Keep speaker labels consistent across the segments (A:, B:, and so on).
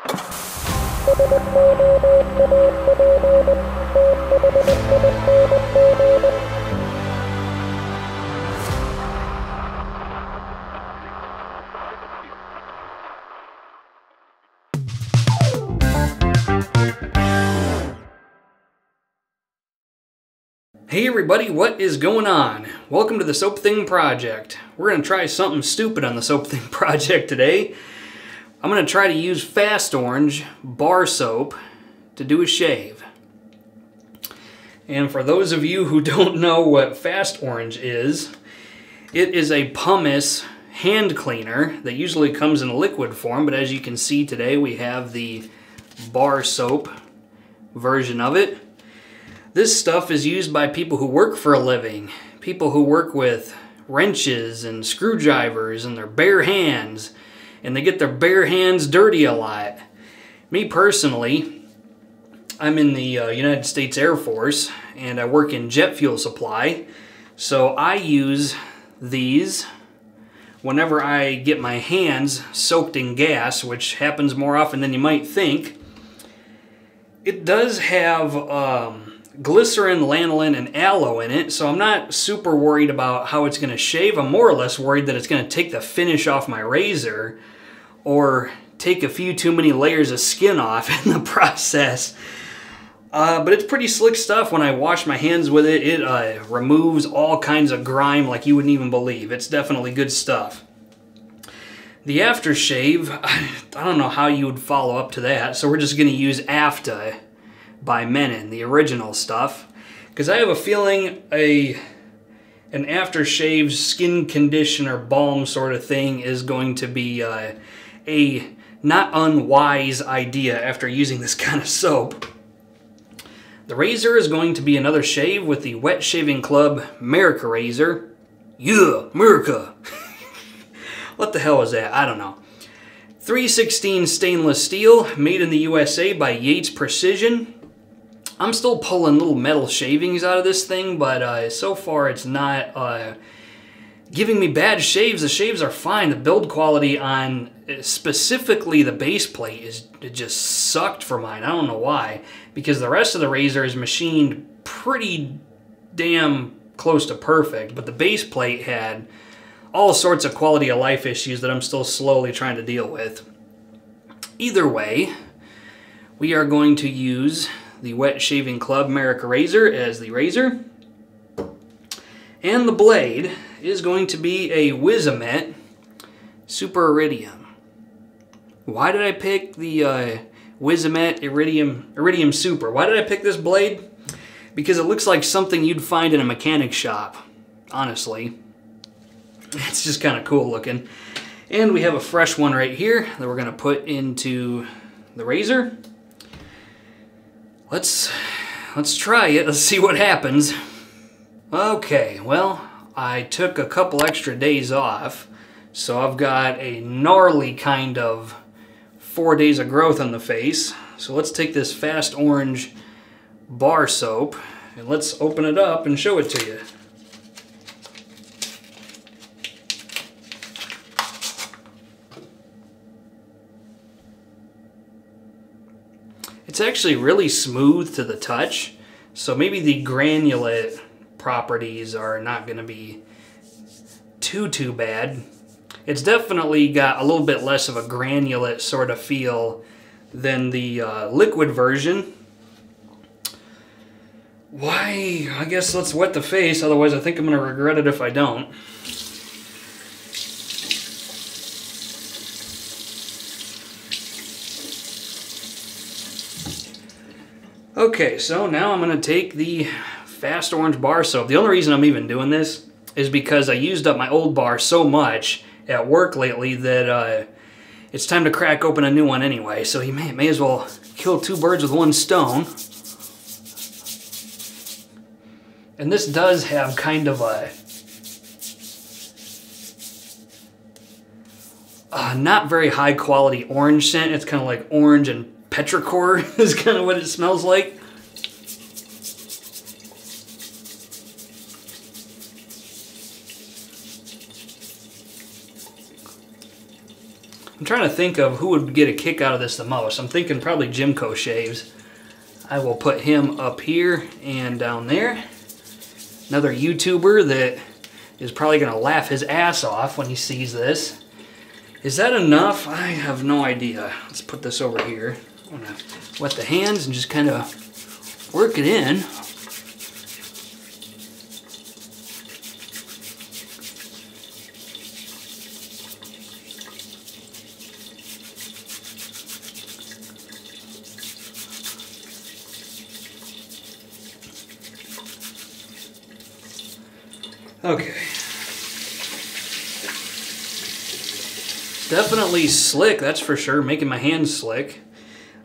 A: Hey everybody, what is going on? Welcome to the Soap Thing Project. We're going to try something stupid on the Soap Thing Project today. I'm going to try to use Fast Orange bar soap to do a shave. And for those of you who don't know what Fast Orange is, it is a pumice hand cleaner that usually comes in liquid form, but as you can see today we have the bar soap version of it. This stuff is used by people who work for a living, people who work with wrenches and screwdrivers and their bare hands, and they get their bare hands dirty a lot. Me personally, I'm in the United States Air Force and I work in jet fuel supply, so I use these whenever I get my hands soaked in gas, which happens more often than you might think. It does have glycerin, lanolin, and aloe in it, so I'm not super worried about how it's going to shave. I'm more or less worried that it's going to take the finish off my razor or take a few too many layers of skin off in the process. But it's pretty slick stuff. When I wash my hands with it, it removes all kinds of grime like you wouldn't even believe. It's definitely good stuff. The aftershave, I don't know how you would follow up to that, so we're just going to use Afta by Mennen, the original stuff, because I have a feeling an aftershave skin conditioner balm sort of thing is going to be a not unwise idea after using this kind of soap. The razor is going to be another shave with the Wet Shaving Club Merica razor. Yeah, Merica! What the hell is that? I don't know. 316 stainless steel, made in the USA by Yates Precision. I'm still pulling little metal shavings out of this thing, but so far it's not giving me bad shaves. The shaves are fine. The build quality on specifically the base plate it just sucked for mine. I don't know why, because the rest of the razor is machined pretty damn close to perfect, but the base plate had all sorts of quality of life issues that I'm still slowly trying to deal with. Either way, we are going to use the Wet Shaving Club Merica razor as the razor. And the blade is going to be a Wizamet Super Iridium. Why did I pick the Wizamet Iridium Super? Why did I pick this blade? Because it looks like something you'd find in a mechanic shop, honestly. It's just kind of cool looking. And we have a fresh one right here that we're going to put into the razor. Let's try it. Let's see what happens. Okay, well, I took a couple extra days off, so I've got a gnarly kind of 4 days of growth on the face. So let's take this Fast Orange bar soap and let's open it up and show it to you. It's actually really smooth to the touch, so maybe the granulate properties are not going to be too bad. It's definitely got a little bit less of a granulate sort of feel than the liquid version. Why? I guess let's wet the face, otherwise I think I'm going to regret it if I don't. Okay, so now I'm going to take the Fast Orange bar soap. The only reason I'm even doing this is because I used up my old bar so much at work lately that it's time to crack open a new one anyway. So you may as well kill two birds with one stone. And this does have kind of a not very high quality orange scent. It's kind of like orange and petrichor is kind of what it smells like. I'm trying to think of who would get a kick out of this the most. I'm thinking probably JimCo shaves. I will put him up here and down there. Another YouTuber that is probably going to laugh his ass off when he sees this. Is that enough? I have no idea. Let's put this over here. I'm going to wet the hands and just kind of work it in. Okay. Definitely slick, that's for sure. Making my hands slick.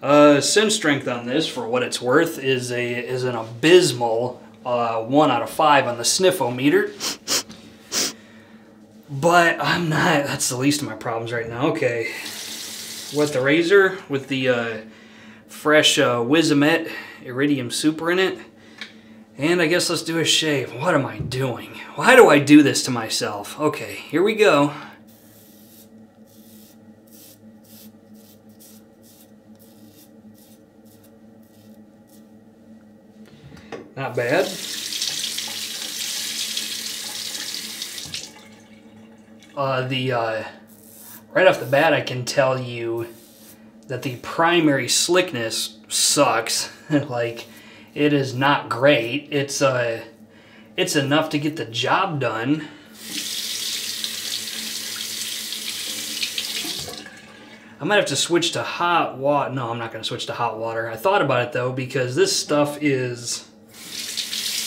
A: Sin strength on this, for what it's worth, is an abysmal 1 out of 5 on the sniffometer. But I'm not. That's the least of my problems right now. Okay. Wet the razor with the fresh Wizamet Iridium Super in it. And I guess let's do a shave. What am I doing? Why do I do this to myself? Okay, here we go. Not bad. Right off the bat, I can tell you that the primary slickness sucks. Like, it is not great. It's enough to get the job done. I might have to switch to hot water. No, I'm not going to switch to hot water. I thought about it though, because this stuff is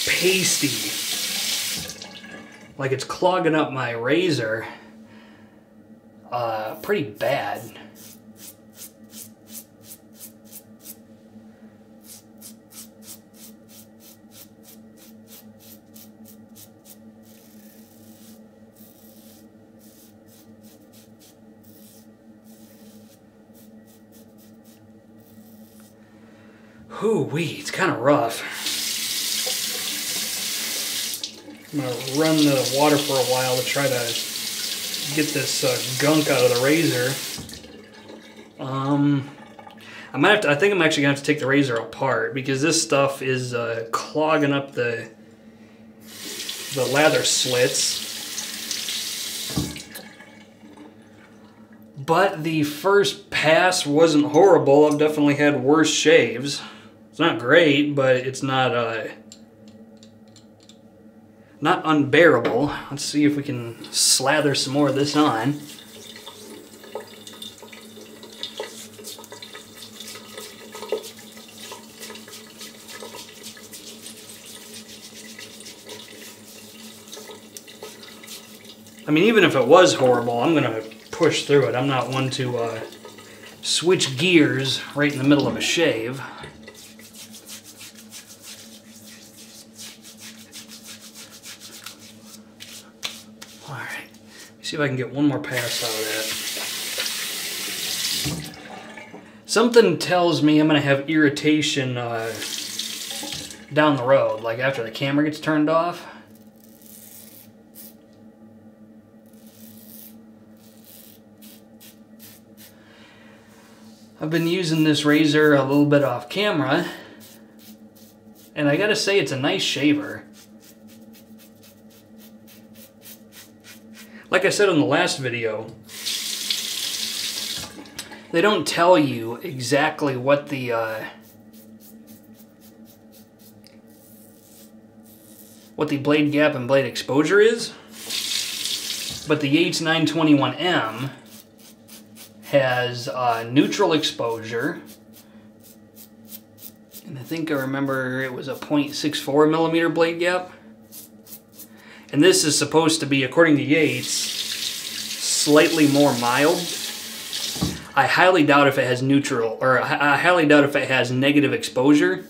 A: pasty. Like, it's clogging up my razor pretty bad. Ooh-wee, it's kind of rough. I'm going to run the water for a while to try to get this gunk out of the razor. I think I'm actually going to have to take the razor apart, because this stuff is clogging up the lather slits. But the first pass wasn't horrible. I've definitely had worse shaves. It's not great, but it's not unbearable. Let's see if we can slather some more of this on. I mean, even if it was horrible, I'm gonna push through it. I'm not one to switch gears right in the middle of a shave. Alright, see if I can get one more pass out of that. Something tells me I'm going to have irritation down the road, like after the camera gets turned off. I've been using this razor a little bit off camera, and I gotta say, it's a nice shaver. Like I said in the last video, they don't tell you exactly what the blade gap and blade exposure is, but the Yates 921M has neutral exposure, and I think I remember it was a 0.64 millimeter blade gap. And this is supposed to be, according to Yates, slightly more mild. I highly doubt if it has neutral, or I highly doubt if it has negative exposure,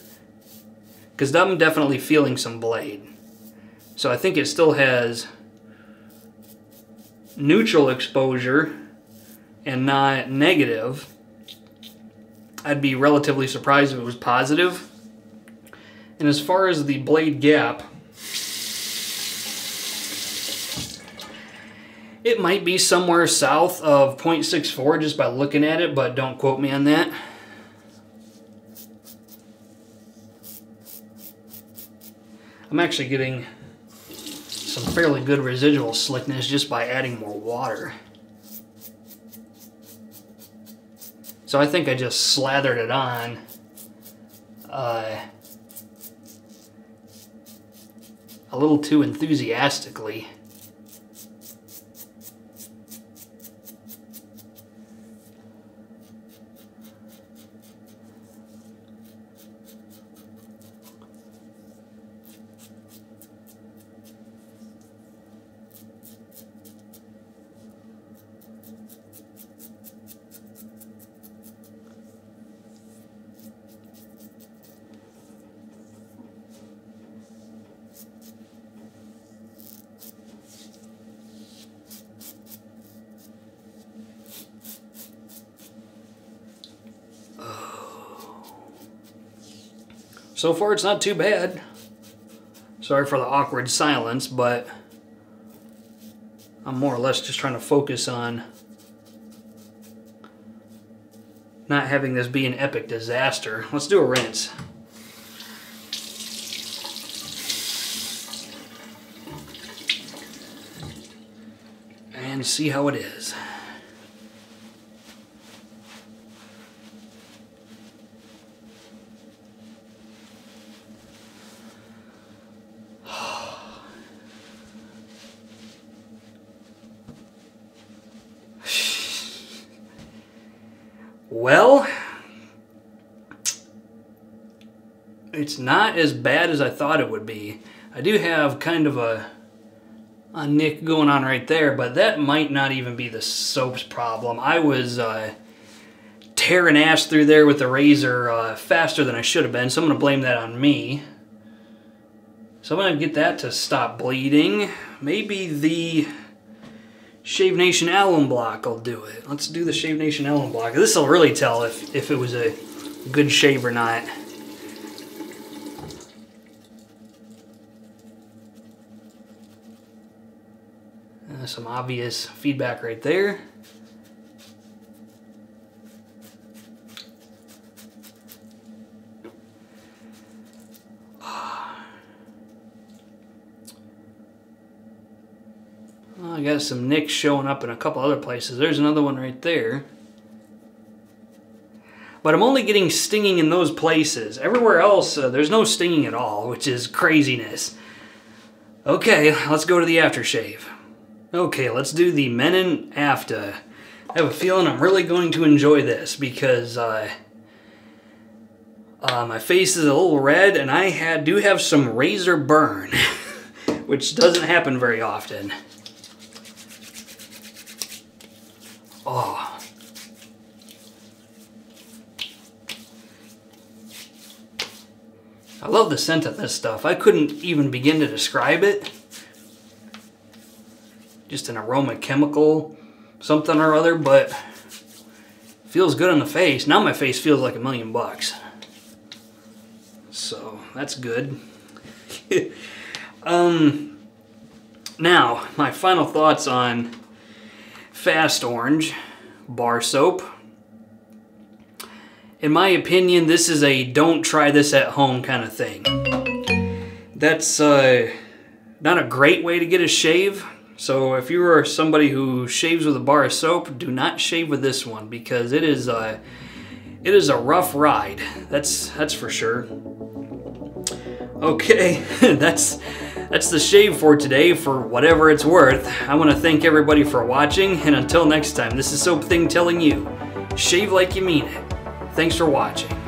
A: because I'm definitely feeling some blade. So I think it still has neutral exposure and not negative. I'd be relatively surprised if it was positive. And as far as the blade gap, It might be somewhere south of 0.64 just by looking at it, but don't quote me on that. I'm actually getting some fairly good residual slickness just by adding more water. So I think I just slathered it on a little too enthusiastically. So far, it's not too bad. Sorry for the awkward silence, but I'm more or less just trying to focus on not having this be an epic disaster. Let's do a rinse. And see how it is. Well, it's not as bad as I thought it would be. I do have kind of a nick going on right there, but that might not even be the soap's problem. I was tearing ass through there with the razor faster than I should have been, so I'm going to blame that on me. So I'm going to get that to stop bleeding. Maybe the Shave Nation alum block will do it. Let's do the Shave Nation alum block. This will really tell if it was a good shave or not. Some obvious feedback right there. I got some nicks showing up in a couple other places. There's another one right there. But I'm only getting stinging in those places. Everywhere else, there's no stinging at all, which is craziness. Okay, let's go to the aftershave. Okay, let's do the Mennen Afta. I have a feeling I'm really going to enjoy this because my face is a little red and I do have some razor burn, which doesn't happen very often. Oh. I love the scent of this stuff. I couldn't even begin to describe it. Just an aroma chemical, something or other, but feels good on the face. Now my face feels like $1,000,000. So that's good. Now, my final thoughts on Fast Orange bar soap. In my opinion, this is a don't try this at home kind of thing. That's not a great way to get a shave. So if you are somebody who shaves with a bar of soap, do not shave with this one because it is a rough ride. That's for sure. Okay, that's the shave for today for whatever it's worth. I want to thank everybody for watching, and until next time, this is Soap Thing telling you, shave like you mean it. Thanks for watching.